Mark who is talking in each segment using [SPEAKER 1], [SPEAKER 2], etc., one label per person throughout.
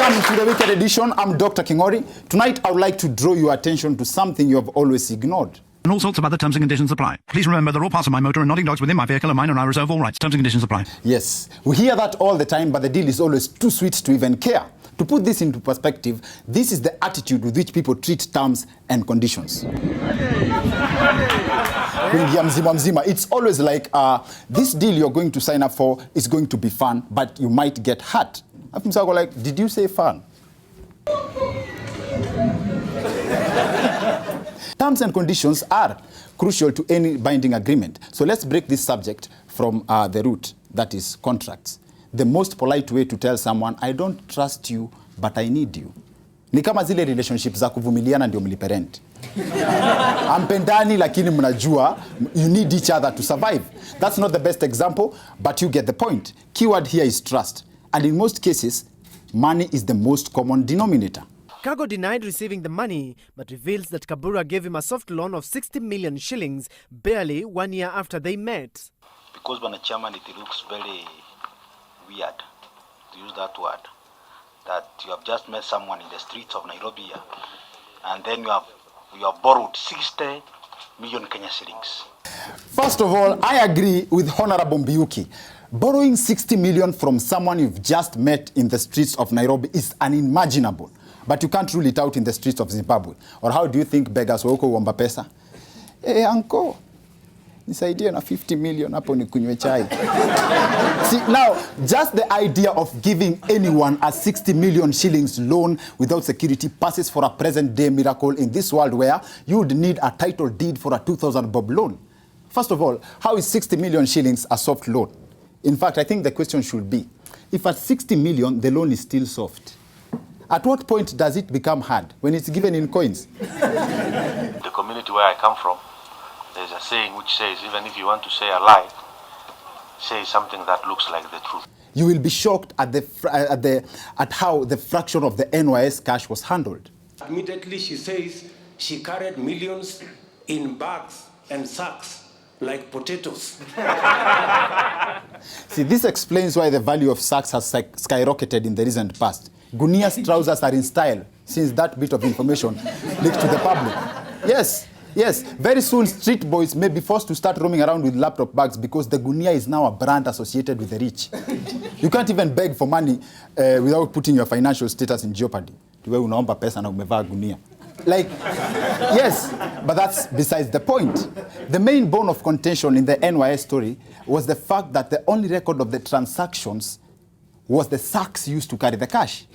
[SPEAKER 1] Welcome to the Weekend Edition. I'm Dr. Kingori. Tonight, I would like to draw your attention to something you have always ignored.
[SPEAKER 2] And all sorts of other terms and conditions apply. Please remember that all parts of my motor and nodding dogs within my vehicle are mine, and I reserve all rights. Terms and conditions apply.
[SPEAKER 1] Yes, we hear that all the time, but the deal is always too sweet to even care. To put this into perspective, this is the attitude with which people treat terms and conditions. It's always like, this deal you're going to sign up for is going to be fun, but you might get hurt. I'm like, did you say fun? Terms and conditions are crucial to any binding agreement. So let's break this subject from the root, that is contracts. The most polite way to tell someone, I don't trust you, but I need you. Ni kama zile relationships za kuvumiliana ndio mliparent. Ampendani lakini mnajua, you need each other to survive. That's not the best example, but you get the point. Keyword here is trust. And in most cases, money is the most common denominator.
[SPEAKER 3] Kago denied receiving the money, but reveals that Kabura gave him a soft loan of 60 million shillings barely 1 year after they met.
[SPEAKER 4] Because, Bwana Chairman, it looks very weird to use that word, that you have just met someone in the streets of Nairobi and then you have borrowed 60 million Kenya shillings.
[SPEAKER 1] First of all, I agree with Honorable Mbiuki. Borrowing 60 million from someone you've just met in the streets of Nairobi is unimaginable. But you can't rule it out in the streets of Zimbabwe. Or how do you think beggars wako uomba pesa? Uncle, nisaidie na 50 million hapo nikunywe chai. See, now, just the idea of giving anyone a 60 million shillings loan without security passes for a present-day miracle in this world where you would need a title deed for a 2,000 bob loan. First of all, how is 60 million shillings a soft loan? In fact, I think the question should be, if at 60 million, the loan is still soft, at what point does it become hard when it's given in coins?
[SPEAKER 5] The community where I come from, there's a saying which says, even if you want to say a lie, say something that looks like the truth.
[SPEAKER 1] You will be shocked at how the fraction of the NYS cash was handled.
[SPEAKER 6] Immediately she says she carried millions in bags and sacks like potatoes.
[SPEAKER 1] See, this explains why the value of sacks has skyrocketed in the recent past. Gunia's trousers are in style since that bit of information leaked to the public. Yes, very soon street boys may be forced to start roaming around with laptop bags because the gunia is now a brand associated with the rich. You can't even beg for money without putting your financial status in jeopardy. Unaomba pesa na umevaa gunia. Like, yes, but that's besides the point. The main bone of contention in the NYS story was the fact that the only record of the transactions was the sacks used to carry the cash.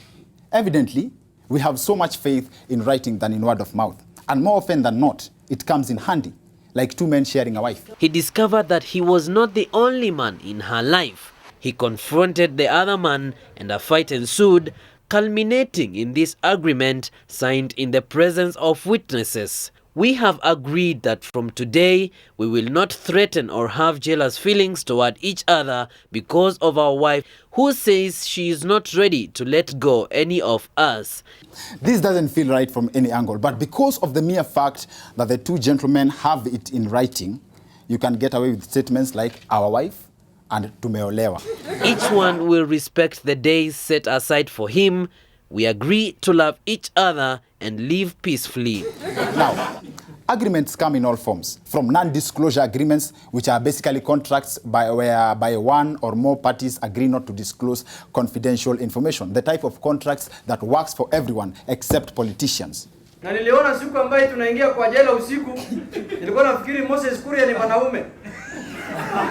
[SPEAKER 1] Evidently, we have so much faith in writing than in word of mouth. And more often than not, it comes in handy, like two men sharing a wife.
[SPEAKER 7] He discovered that he was not the only man in her life. He confronted the other man and a fight ensued, culminating in this agreement signed in the presence of witnesses. We have agreed that from today, we will not threaten or have jealous feelings toward each other because of our wife who says she is not ready to let go any of us.
[SPEAKER 1] This doesn't feel right from any angle, but because of the mere fact that the two gentlemen have it in writing, you can get away with statements like our wife and tumeolewa.
[SPEAKER 7] Each one will respect the days set aside for him. We agree to love each other and live peacefully.
[SPEAKER 1] Now, agreements come in all forms, from non-disclosure agreements, which are basically contracts whereby one or more parties agree not to disclose confidential information, the type of contracts that works for everyone except politicians.
[SPEAKER 8] Na niliona siku ambayo tunaingia kwa jela usiku, nilikuwa nafikiri Moses Kuria ni mwanaume.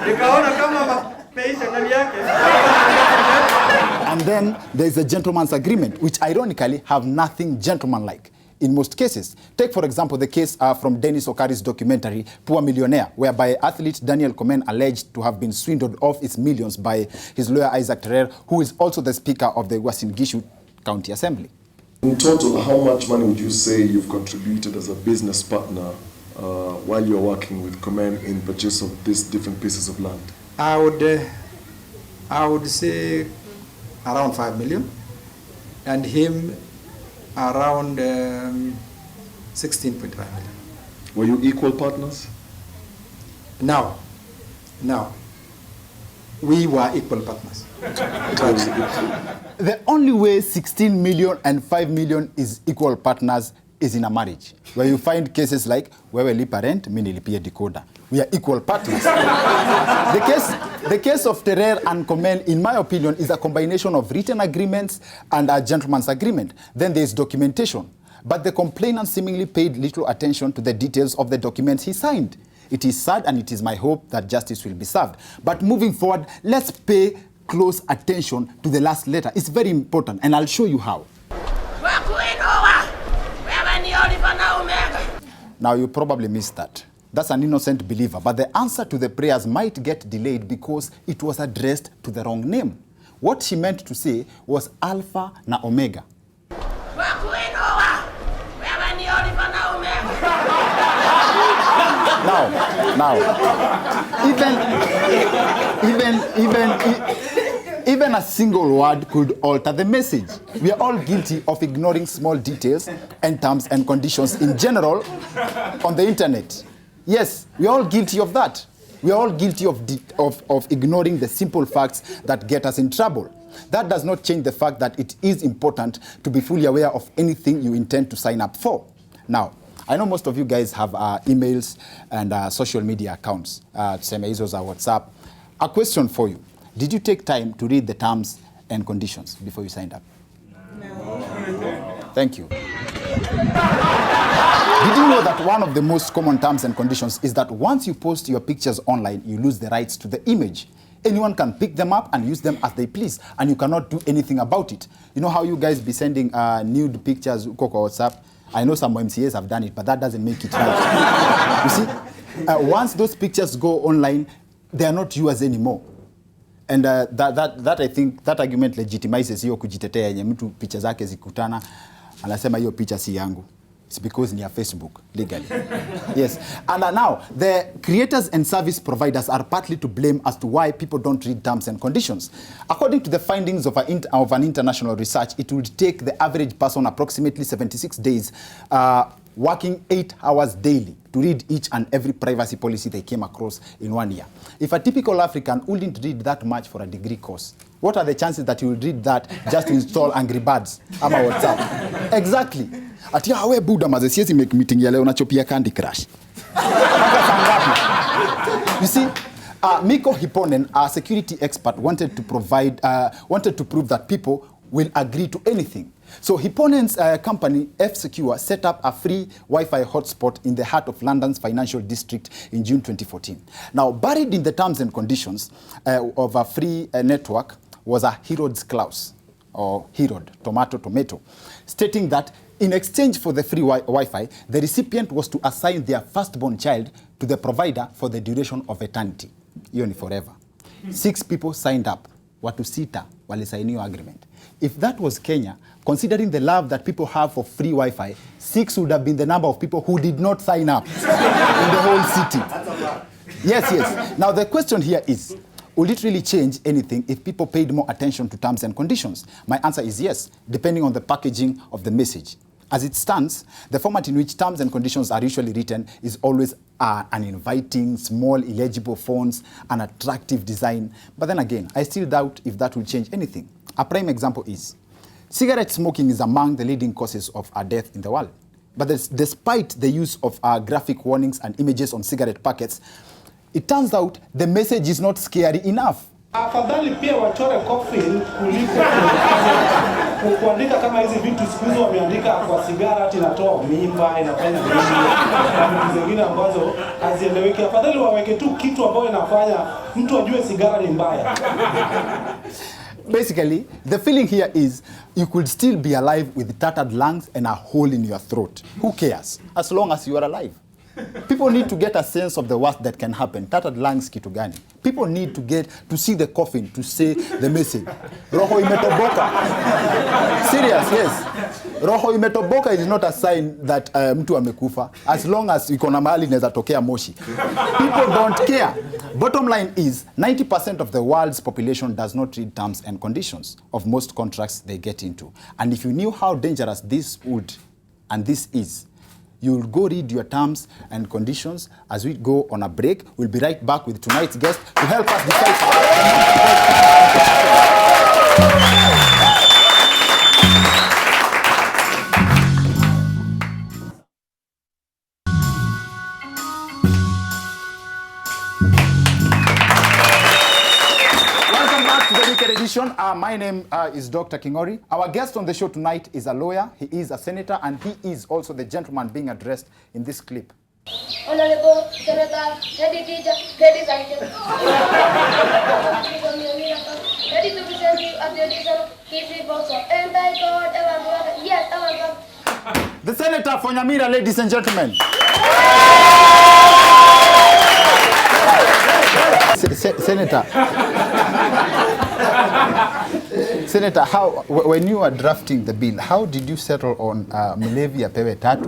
[SPEAKER 8] Nikaona kama
[SPEAKER 1] and then there is a gentleman's agreement, which ironically have nothing gentleman-like in most cases. Take, for example, the case from Dennis Okari's documentary, Poor Millionaire, whereby athlete Daniel Komen alleged to have been swindled off his millions by his lawyer Isaac Terer, who is also the speaker of the Uasin Gishu County Assembly.
[SPEAKER 9] In total, how much money would you say you've contributed as a business partner while you're working with Komen in purchase of these different pieces of land?
[SPEAKER 10] I would say around 5 million, and him around 16.5 million.
[SPEAKER 9] Were you equal partners?
[SPEAKER 10] No. we were equal partners.
[SPEAKER 1] The only way 16 million and 5 million is equal partners is in a marriage, where you find cases like, wewe lipa rent, mimi nilipia decoder. We are equal partners. The case of Terrer and Komen, in my opinion, is a combination of written agreements and a gentleman's agreement. Then there is documentation. But the complainant seemingly paid little attention to the details of the documents he signed. It is sad, and it is my hope that justice will be served. But moving forward, let's pay close attention to the last letter. It's very important, and I'll show you how. Now, you probably missed that. That's an innocent believer, but the answer to the prayers might get delayed because it was addressed to the wrong name. What she meant to say was Alpha na Omega. Now, even a single word could alter the message. We are all guilty of ignoring small details and terms and conditions in general on the internet. Yes, we are all guilty of that. We are all guilty of ignoring the simple facts that get us in trouble. That does not change the fact that it is important to be fully aware of anything you intend to sign up for. Now, I know most of you guys have emails and social media accounts. Tuseme hizo za WhatsApp. A question for you. Did you take time to read the terms and conditions before you signed up? No. Thank you. Did you know that one of the most common terms and conditions is that once you post your pictures online, you lose the rights to the image? Anyone can pick them up and use them as they please, and you cannot do anything about it. You know how you guys be sending nude pictures on WhatsApp? I know some MCAs have done it, but that doesn't make it right. You see, once those pictures go online, they are not yours anymore. And that I think, that argument legitimizes hiyo kujitetea yenye mtu picha zake zikutana, anasema hiyo picha si yangu. It's because near Facebook, legally. Yes. And now, the creators and service providers are partly to blame as to why people don't read terms and conditions. According to the findings of an international research, it would take the average person approximately 76 days, working 8 hours daily to read each and every privacy policy they came across in 1 year. If a typical African wouldn't read that much for a degree course, what are the chances that you will read that just to install Angry Birds ama WhatsApp? Exactly. Ati we Buddha maze siwezi make meeting ya leo nachopia Candy Crush. You see, Miko Hipponen, a security expert, wanted to prove that people will agree to anything. So Hipponen's company, F-Secure, set up a free Wi-Fi hotspot in the heart of London's financial district in June 2014. Now, buried in the terms and conditions of a free network was a Herod's clause, or Herod, tomato, stating that in exchange for the free Wi-Fi, the recipient was to assign their firstborn child to the provider for the duration of eternity, even forever. 6 people signed up. Watu sita walisainiwa agreement. If that was Kenya, considering the love that people have for free Wi-Fi, 6 would have been the number of people who did not sign up in the whole city. Yes. Now the question here is, will it really change anything if people paid more attention to terms and conditions? My answer is yes, depending on the packaging of the message. As it stands, the format in which terms and conditions are usually written is always an inviting, small, illegible fonts, an attractive design. But then again, I still doubt if that will change anything. A prime example is, cigarette smoking is among the leading causes of death in the world. But despite the use of graphic warnings and images on cigarette packets, it turns out the message is not scary enough.
[SPEAKER 11] Afadhali pia wachore coffin kuliko kuandika kama hizi vitu siku hizo wameandika kwa sigara ati inatoa mimba inafanya nini na vitu zingine ambazo hazieleweki. Afadhali waweke tu kitu ambacho inafanya mtu ajue sigara ni mbaya.
[SPEAKER 1] Basically, the feeling here is you could still be alive with tattered lungs and a hole in your throat. Who cares? As long as you are alive. People need to get a sense of the worst that can happen. Tattered lungs kitu gani? People need to get to see the coffin to say the message. Roho imetoboka. Serious, yes. Roho imetoboka is not a sign that mtu amekufa. As long as iko na mahali inaweza tokea moshi. People don't care. Bottom line is 90% of the world's population does not read terms and conditions of most contracts they get into. And if you knew how dangerous this would and this is, You will go read your terms and conditions as we go on a break. We'll be right back with tonight's guest to help us decide. My name is Dr. Kingori. Our guest on the show tonight is a lawyer, he is a senator, and he is also the gentleman being addressed in this clip.
[SPEAKER 12] Honorable Senator, head teacher, ladies and gentlemen. Ready to present you at the edition history box of anti-God, yes,
[SPEAKER 1] the Senator for Nyamira, ladies and gentlemen. Senator, how, when you were drafting the bill, how did you settle on mlevi apewe 3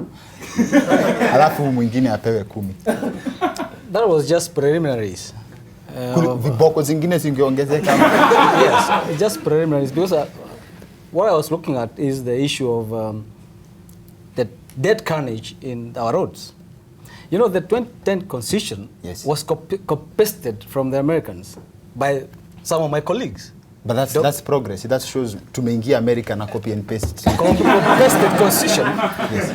[SPEAKER 1] alafu mwingine apewe 10?
[SPEAKER 13] That was just preliminaries.
[SPEAKER 1] Viboko zingine zingeongezeka.
[SPEAKER 13] Yes, just preliminaries, because what I was looking at is the issue of the dead carnage in our roads. You know, the 2010 Constitution was copy-pasted from the Americans by some of my colleagues.
[SPEAKER 1] But that's progress. That shows tumeingia America na copy and paste.
[SPEAKER 13] Copy-pasted Constitution,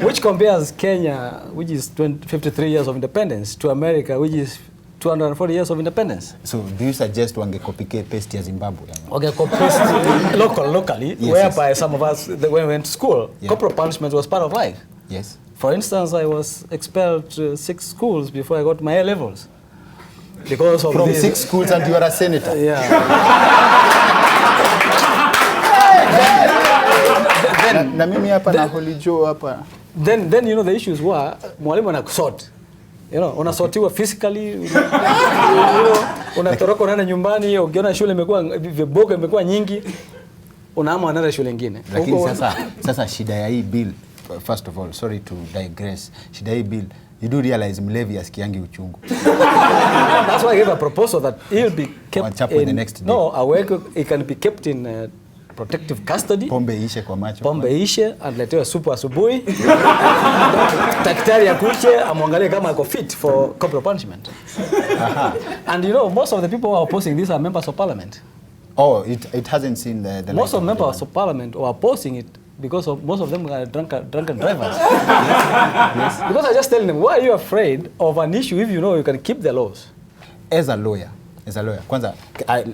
[SPEAKER 13] which compares Kenya, which is 53 years of independence, to America, which is 240 years of independence.
[SPEAKER 1] So do you suggest wange copy paste ya Zimbabwe?
[SPEAKER 13] Okay, copy-paste locally, whereby some of us, when we went to school, corporal punishment was part of life.
[SPEAKER 1] Yes.
[SPEAKER 13] For instance, I was expelled to 6 schools before I got my A-levels. Because of
[SPEAKER 1] from 6 schools and you are a senator.
[SPEAKER 13] Yeah. Then you know the issues were mwalimu anakusort. You know, unasortiwa physically, unatoroka unaenda nyumbani, ukiona shule imekuwa vibogo imekuwa nyingi, unaama unaenda shule nyingine.
[SPEAKER 1] Lakini sasa shida ya hii bill, first of all, sorry to digress, shida hii bill, you do realize mlevi asikiangi uchungu.
[SPEAKER 13] That's why I gave a proposal that he'll be kept
[SPEAKER 1] in the next day.
[SPEAKER 13] No, it can be kept in protective custody.
[SPEAKER 1] Pombe ishe kwa macho.
[SPEAKER 13] Pombe ishe, aletewe supu asubuhi. Daktari akuje amwangalie kama ako fit for corporal punishment. And you know, most of the people who are opposing this are members of parliament.
[SPEAKER 1] Oh, it hasn't seen the
[SPEAKER 13] most of members of parliament who are opposing it because of most of them are drunken drivers.
[SPEAKER 1] Yes.
[SPEAKER 13] Because I just telling them, why are you afraid of an issue if you know you can keep the laws?
[SPEAKER 1] As a lawyer, kwanza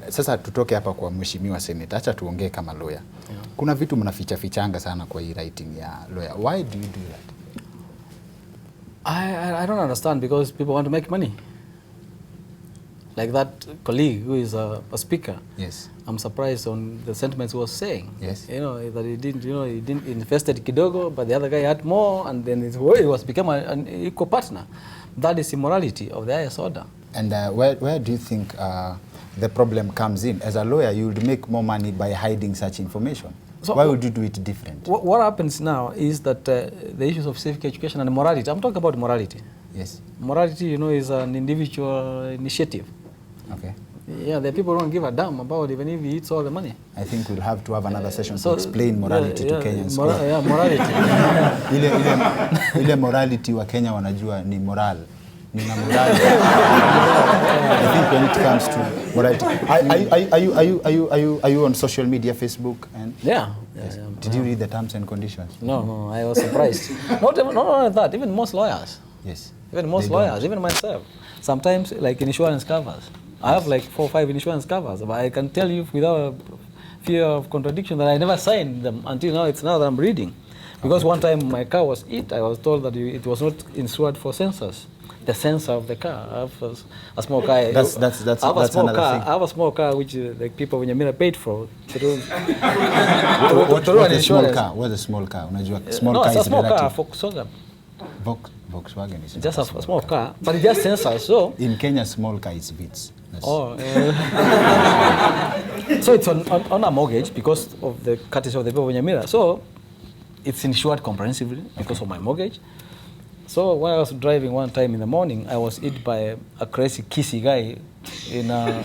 [SPEAKER 1] sasa tutoke hapa kwa mheshimiwa senator, acha tuongee kama lawyer. Kuna vitu mnafichanga sana kwa hii writing ya lawyer. Why do you do that?
[SPEAKER 13] I don't understand, because people want to make money. Like that colleague who is a speaker.
[SPEAKER 1] Yes.
[SPEAKER 13] I'm surprised on the sentiments he was saying.
[SPEAKER 1] Yes.
[SPEAKER 13] You know, that he didn't invested kidogo, but the other guy had more, and then he was become an equal partner. That is immorality of the highest order.
[SPEAKER 1] And where do you think the problem comes in? As a lawyer, you would make more money by hiding such information. So why would you do it different?
[SPEAKER 13] What happens now is that the issues of civic education and morality, I'm talking about morality.
[SPEAKER 1] Yes.
[SPEAKER 13] Morality, you know, is an individual initiative.
[SPEAKER 1] Okay.
[SPEAKER 13] Yeah, the people don't give a damn about even if he eats all the money.
[SPEAKER 1] I think we'll have to have another session to explain morality to Kenyans.
[SPEAKER 13] Morality.
[SPEAKER 1] ile morality wa Kenya wanajua ni moral. Nina moral. I think when it comes to morality, are you on social media, Facebook and?
[SPEAKER 13] Yeah.
[SPEAKER 1] Yes. Did you read the terms and conditions?
[SPEAKER 13] No, I was surprised. Not only that, even most lawyers.
[SPEAKER 1] Yes.
[SPEAKER 13] Even most lawyers, even myself. Sometimes, like insurance covers. I have like 4 or 5 insurance covers, but I can tell you without fear of contradiction that I never signed them until now. It's now that I'm reading. Because one time my car was hit, I was told that it was not insured for sensors. The sensor of the car. I have a small car.
[SPEAKER 1] That's another thing.
[SPEAKER 13] I have a small car which like people in Nyamira paid for.
[SPEAKER 1] What's a small car? What's a small car? Small car
[SPEAKER 13] it's a
[SPEAKER 1] is
[SPEAKER 13] small car,
[SPEAKER 1] Volkswagen. Volkswagen is
[SPEAKER 13] just a small car, but it has sensors. So
[SPEAKER 1] in Kenya, small car is Vitz.
[SPEAKER 13] So it's on a mortgage because of the courtesy of the people of Nyamira. So it's insured comprehensively because of my mortgage. So when I was driving one time in the morning, I was hit by a crazy kissy guy in a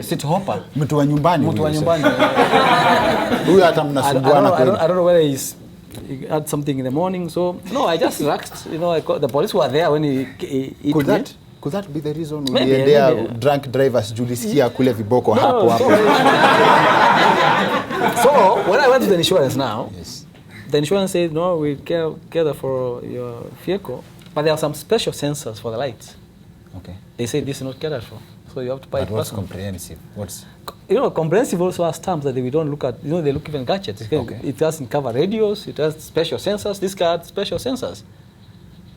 [SPEAKER 13] city hopper.
[SPEAKER 1] Mtu wa nyumbani.
[SPEAKER 13] Mtu wa nyumbani.
[SPEAKER 1] Huyu hata mnasumbuana kweli.
[SPEAKER 13] I don't know whether he's he had something in the morning. So no, I just relaxed. You know, the police were there when he
[SPEAKER 1] Could that be the reason
[SPEAKER 13] Maybe,
[SPEAKER 1] maybe drunk drivers julisikia kule viboko
[SPEAKER 13] No,
[SPEAKER 1] hapo hapo?
[SPEAKER 13] So when I went to the insurance now, the insurance said no, we care for your vehicle, but there are some special sensors for the lights.
[SPEAKER 1] Okay.
[SPEAKER 13] They say this is not catered for, so you have to buy
[SPEAKER 1] But
[SPEAKER 13] it.
[SPEAKER 1] what's
[SPEAKER 13] personally.
[SPEAKER 1] comprehensive? What's
[SPEAKER 13] Comprehensive also has terms that we don't look at. You know, they look even gadgets.
[SPEAKER 1] Okay.
[SPEAKER 13] It doesn't cover radios. It has special sensors. This car had special sensors.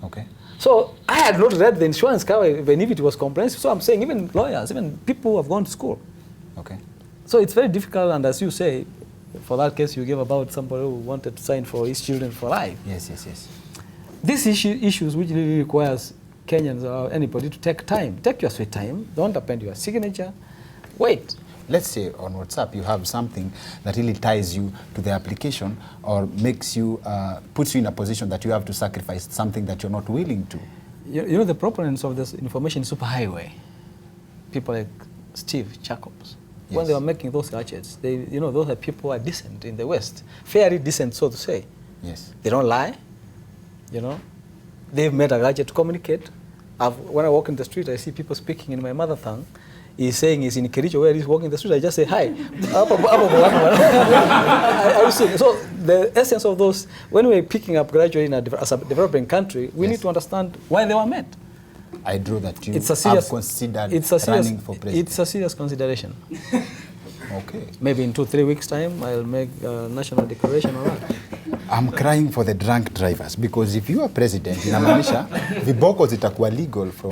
[SPEAKER 1] okay?
[SPEAKER 13] So I had not read the insurance cover even if it was comprehensive. So I'm saying even lawyers, even people who have gone to school.
[SPEAKER 1] Okay.
[SPEAKER 13] So it's very difficult, and as you say, for that case you gave about somebody who wanted to sign for his children for life.
[SPEAKER 1] Yes.
[SPEAKER 13] These issues which really requires Kenyans or anybody to take time. Take your sweet time. Don't append your signature. Wait.
[SPEAKER 1] Let's say on WhatsApp you have something that really ties you to the application or makes you, puts you in a position that you have to sacrifice something that you're not willing to.
[SPEAKER 13] You know the proponents of this information superhighway, people like Steve Jacobs, when they were making those gadgets, those are people who are decent in the West, fairly decent, so to say.
[SPEAKER 1] Yes.
[SPEAKER 13] They don't lie, They've made a gadget to communicate. When I walk in the street, I see people speaking in my mother tongue. He's saying he's in Kericho, where he's walking the street. I just say, hi. I was saying, so the essence of those, when we're picking up gradually as a developing country, we need to understand why they were made.
[SPEAKER 1] I draw that you
[SPEAKER 13] It's a serious,
[SPEAKER 1] have considered
[SPEAKER 13] running
[SPEAKER 1] for president.
[SPEAKER 13] It's a serious consideration.
[SPEAKER 1] Okay.
[SPEAKER 13] Maybe in 2-3 weeks' time, I'll make a national declaration on that.
[SPEAKER 1] I'm crying for the drunk drivers because if you are president, inamaanisha viboko zitakuwa legal from.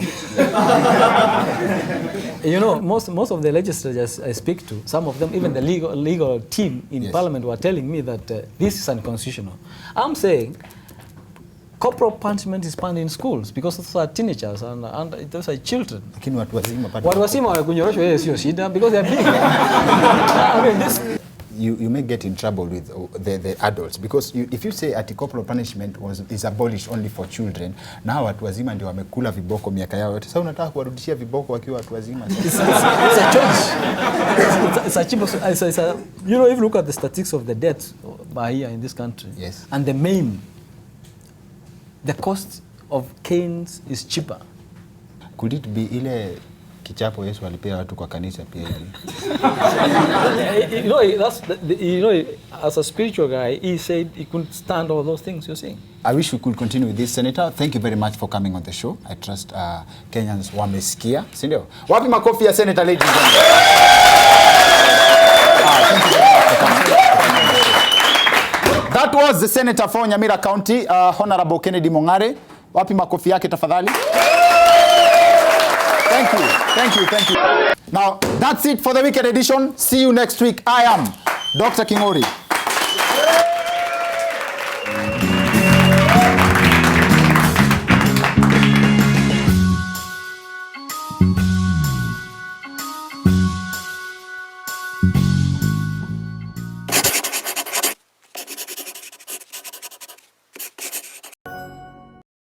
[SPEAKER 13] Most of the legislators I speak to, some of them, even the legal team in Parliament, were telling me that this is unconstitutional. I'm saying corporal punishment is banned in schools because those are teenagers and those are children.
[SPEAKER 1] Lakini watu wazima bado.
[SPEAKER 13] Watu wazima wanakunyoroshwa hiyo sio shida because they are big. I mean, this.
[SPEAKER 1] You may get in trouble with the adults because if you say ati corporal punishment is abolished only for children, na watu wazima ndio wamekula viboko miaka yao yote. Sasa unataka kuwarudishia viboko wakiwa watu wazima?
[SPEAKER 13] It's a choice. It's a if you look at the statistics of the deaths by here in this country, and the cost of canes is cheaper.
[SPEAKER 1] Could it be ile kichapo Yesu alipea watu kwa kanisa pia hivi?
[SPEAKER 13] As a spiritual guy, he said he couldn't stand all those things you're saying.
[SPEAKER 1] I wish we could continue with this, Senator. Thank you very much for coming on the show. I trust Kenyans wamesikia, si ndio? Wapi makofi ya Senator, ladies and gentlemen? Thank you very much for coming. That was the Senator for Nyamira County, Honorable Kennedy Mong'are. Wapi makofi yake tafadhali? Thank you. Now, that's it for the weekend edition. See you next week. I am Dr. Kingori.